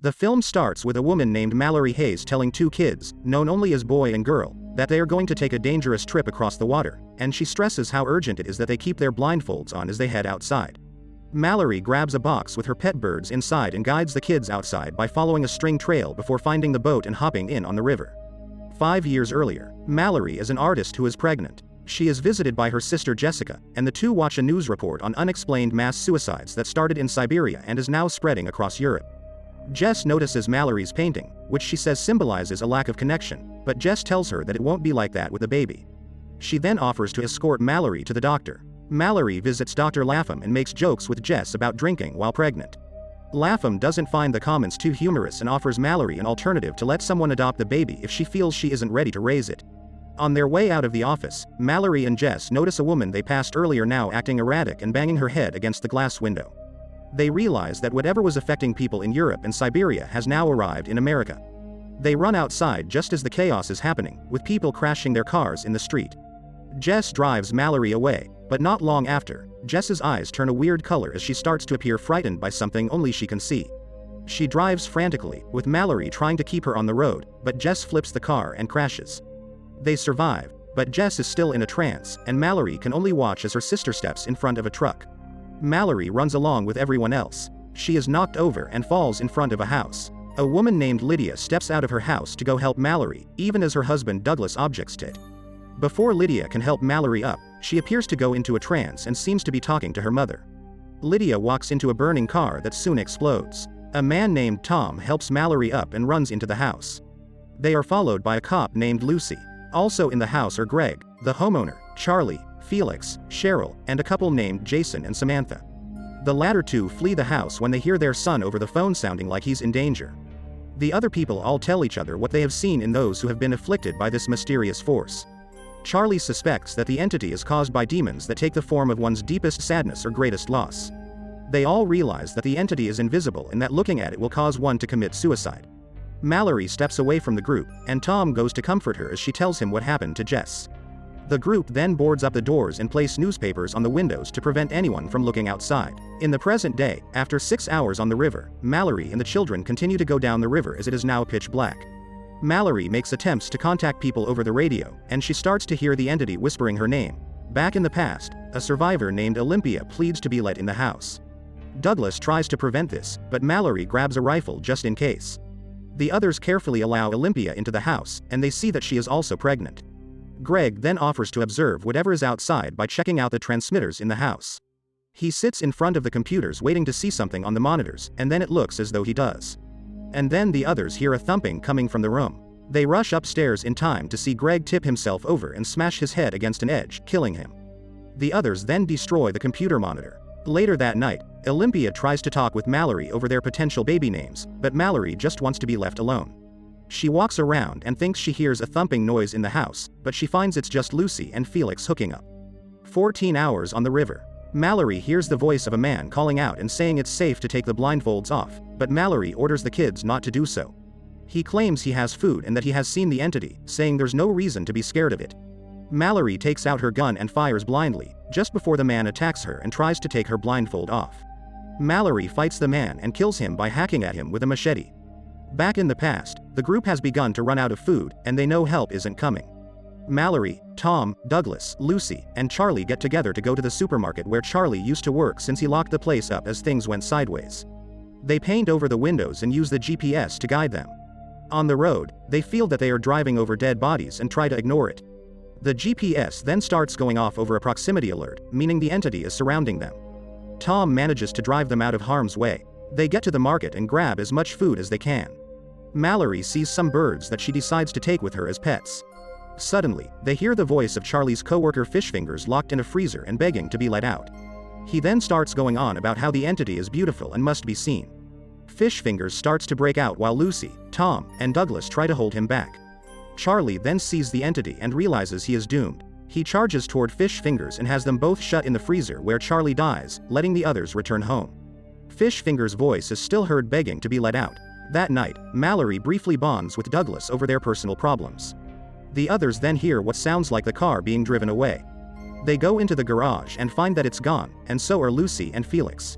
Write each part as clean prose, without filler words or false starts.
The film starts with a woman named Malorie Hayes telling two kids, known only as boy and girl, that they are going to take a dangerous trip across the water, and she stresses how urgent it is that they keep their blindfolds on as they head outside. Malorie grabs a box with her pet birds inside and guides the kids outside by following a string trail before finding the boat and hopping in on the river. 5 years earlier, Malorie is an artist who is pregnant. She is visited by her sister Jessica, and the two watch a news report on unexplained mass suicides that started in Siberia and is now spreading across Europe. Jess notices Malorie's painting, which she says symbolizes a lack of connection, but Jess tells her that it won't be like that with the baby. She then offers to escort Malorie to the doctor. Malorie visits Dr. Lapham and makes jokes with Jess about drinking while pregnant. Lapham doesn't find the comments too humorous and offers Malorie an alternative to let someone adopt the baby if she feels she isn't ready to raise it. On their way out of the office, Malorie and Jess notice a woman they passed earlier now acting erratic and banging her head against the glass window. They realize that whatever was affecting people in Europe and Siberia has now arrived in America. They run outside just as the chaos is happening, with people crashing their cars in the street. Jess drives Malorie away, but not long after, Jess's eyes turn a weird color as she starts to appear frightened by something only she can see. She drives frantically, with Malorie trying to keep her on the road, but Jess flips the car and crashes. They survive, but Jess is still in a trance, and Malorie can only watch as her sister steps in front of a truck. Malorie runs along with everyone else. She is knocked over and falls in front of a house. A woman named Lydia steps out of her house to go help Malorie, even as her husband Douglas objects to it. Before Lydia can help Malorie up, she appears to go into a trance and seems to be talking to her mother. Lydia walks into a burning car that soon explodes. A man named Tom helps Malorie up and runs into the house. They are followed by a cop named Lucy. Also in the house are Greg, the homeowner, Charlie, Felix, Cheryl, and a couple named Jason and Samantha. The latter two flee the house when they hear their son over the phone sounding like he's in danger. The other people all tell each other what they have seen in those who have been afflicted by this mysterious force. Charlie suspects that the entity is caused by demons that take the form of one's deepest sadness or greatest loss. They all realize that the entity is invisible and that looking at it will cause one to commit suicide. Malorie steps away from the group, and Tom goes to comfort her as she tells him what happened to Jess. The group then boards up the doors and place newspapers on the windows to prevent anyone from looking outside. In the present day, after 6 hours on the river, Malorie and the children continue to go down the river as it is now pitch black. Malorie makes attempts to contact people over the radio, and she starts to hear the entity whispering her name. Back in the past, a survivor named Olympia pleads to be let in the house. Douglas tries to prevent this, but Malorie grabs a rifle just in case. The others carefully allow Olympia into the house, and they see that she is also pregnant. Greg then offers to observe whatever is outside by checking out the transmitters in the house. He sits in front of the computers waiting to see something on the monitors, and then it looks as though he does. And then the others hear a thumping coming from the room. They rush upstairs in time to see Greg tip himself over and smash his head against an edge, killing him. The others then destroy the computer monitor. Later that night, Olympia tries to talk with Malorie over their potential baby names, but Malorie just wants to be left alone. She walks around and thinks she hears a thumping noise in the house, but she finds it's just Lucy and Felix hooking up. 14 hours on the river. Malorie hears the voice of a man calling out and saying it's safe to take the blindfolds off, but Malorie orders the kids not to do so. He claims he has food and that he has seen the entity, saying there's no reason to be scared of it. Malorie takes out her gun and fires blindly, just before the man attacks her and tries to take her blindfold off. Malorie fights the man and kills him by hacking at him with a machete. Back in the past, the group has begun to run out of food, and they know help isn't coming. Malorie, Tom, Douglas, Lucy, and Charlie get together to go to the supermarket where Charlie used to work since he locked the place up as things went sideways. They paint over the windows and use the GPS to guide them. On the road, they feel that they are driving over dead bodies and try to ignore it. The GPS then starts going off over a proximity alert, meaning the entity is surrounding them. Tom manages to drive them out of harm's way. They get to the market and grab as much food as they can. Malorie sees some birds that she decides to take with her as pets. Suddenly, they hear the voice of Charlie's coworker Fishfingers locked in a freezer and begging to be let out. He then starts going on about how the entity is beautiful and must be seen. Fishfingers starts to break out while Lucy, Tom, and Douglas try to hold him back. Charlie then sees the entity and realizes he is doomed. He charges toward Fishfingers and has them both shut in the freezer where Charlie dies, letting the others return home. Fishfingers' voice is still heard begging to be let out. That night, Malorie briefly bonds with Douglas over their personal problems. The others then hear what sounds like the car being driven away. They go into the garage and find that it's gone, and so are Lucy and Felix.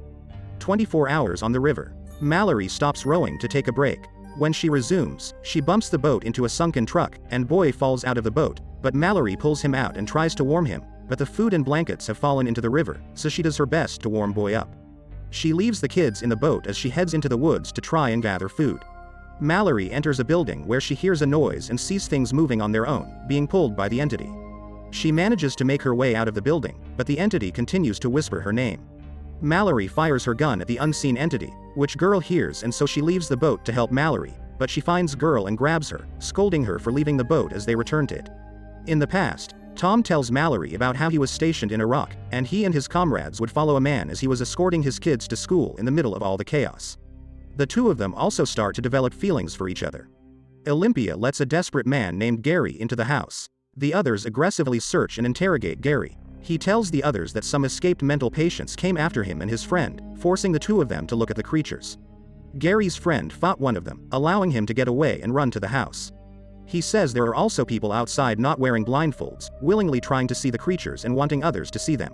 24 hours on the river. Malorie stops rowing to take a break. When she resumes, she bumps the boat into a sunken truck, and Boy falls out of the boat, but Malorie pulls him out and tries to warm him, but the food and blankets have fallen into the river, so she does her best to warm Boy up. She leaves the kids in the boat as she heads into the woods to try and gather food. Malorie enters a building where she hears a noise and sees things moving on their own, being pulled by the entity. She manages to make her way out of the building, but the entity continues to whisper her name. Malorie fires her gun at the unseen entity, which Girl hears, and so she leaves the boat to help Malorie, but she finds Girl and grabs her, scolding her for leaving the boat as they return to it. In the past, Tom tells Malorie about how he was stationed in Iraq, and he and his comrades would follow a man as he was escorting his kids to school in the middle of all the chaos. The two of them also start to develop feelings for each other. Olympia lets a desperate man named Gary into the house. The others aggressively search and interrogate Gary. He tells the others that some escaped mental patients came after him and his friend, forcing the two of them to look at the creatures. Gary's friend fought one of them, allowing him to get away and run to the house. He says there are also people outside not wearing blindfolds, willingly trying to see the creatures and wanting others to see them.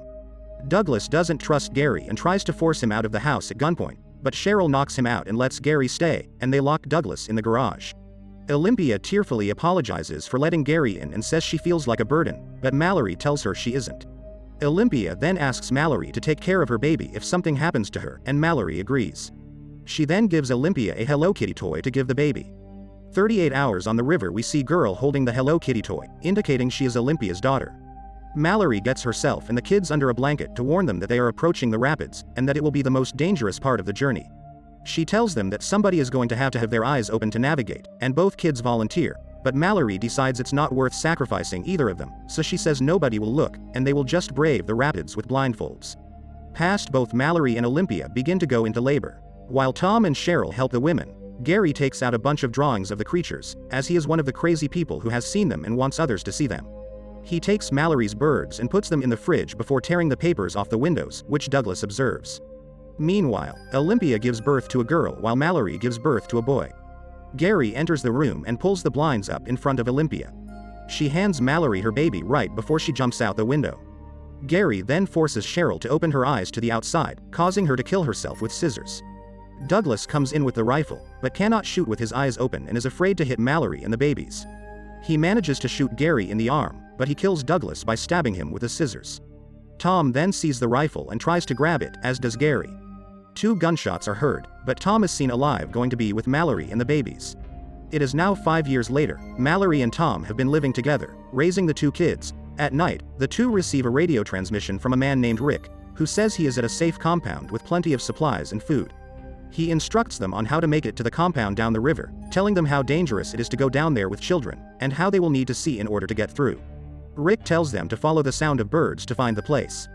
Douglas doesn't trust Gary and tries to force him out of the house at gunpoint, but Cheryl knocks him out and lets Gary stay, and they lock Douglas in the garage. Olympia tearfully apologizes for letting Gary in and says she feels like a burden, but Malorie tells her she isn't. Olympia then asks Malorie to take care of her baby if something happens to her, and Malorie agrees. She then gives Olympia a Hello Kitty toy to give the baby. 38 hours on the river, we see Girl holding the Hello Kitty toy, indicating she is Olympia's daughter. Malorie gets herself and the kids under a blanket to warn them that they are approaching the rapids, and that it will be the most dangerous part of the journey. She tells them that somebody is going to have their eyes open to navigate, and both kids volunteer, but Malorie decides it's not worth sacrificing either of them, so she says nobody will look, and they will just brave the rapids with blindfolds. Past both Malorie and Olympia begin to go into labor. While Tom and Cheryl help the women, Gary takes out a bunch of drawings of the creatures, as he is one of the crazy people who has seen them and wants others to see them. He takes Malorie's birds and puts them in the fridge before tearing the papers off the windows, which Douglas observes. Meanwhile, Olympia gives birth to a girl while Malorie gives birth to a boy. Gary enters the room and pulls the blinds up in front of Olympia. She hands Malorie her baby right before she jumps out the window. Gary then forces Cheryl to open her eyes to the outside, causing her to kill herself with scissors. Douglas comes in with the rifle, but cannot shoot with his eyes open and is afraid to hit Malorie and the babies. He manages to shoot Gary in the arm, but he kills Douglas by stabbing him with the scissors. Tom then sees the rifle and tries to grab it, as does Gary. 2 gunshots are heard, but Tom is seen alive going to be with Malorie and the babies. It is now 5 years later. Malorie and Tom have been living together, raising the 2 kids. At night, the two receive a radio transmission from a man named Rick, who says he is at a safe compound with plenty of supplies and food. He instructs them on how to make it to the compound down the river, telling them how dangerous it is to go down there with children, and how they will need to see in order to get through. Rick tells them to follow the sound of birds to find the place.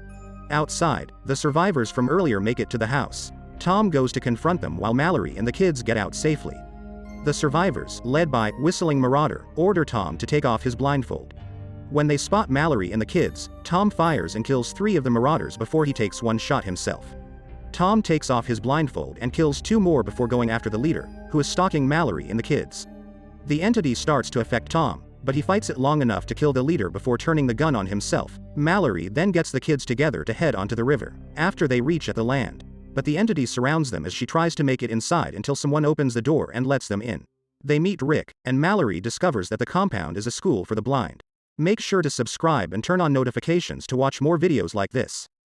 Outside, the survivors from earlier make it to the house. Tom goes to confront them while Malorie and the kids get out safely. The survivors, led by Whistling Marauder, order Tom to take off his blindfold. When they spot Malorie and the kids, Tom fires and kills 3 of the marauders before he takes 1 shot himself. Tom takes off his blindfold and kills 2 more before going after the leader, who is stalking Malorie and the kids. The entity starts to affect Tom, but he fights it long enough to kill the leader before turning the gun on himself. Malorie then gets the kids together to head onto the river, after they reach at the land. But the entity surrounds them as she tries to make it inside until someone opens the door and lets them in. They meet Rick, and Malorie discovers that the compound is a school for the blind. Make sure to subscribe and turn on notifications to watch more videos like this.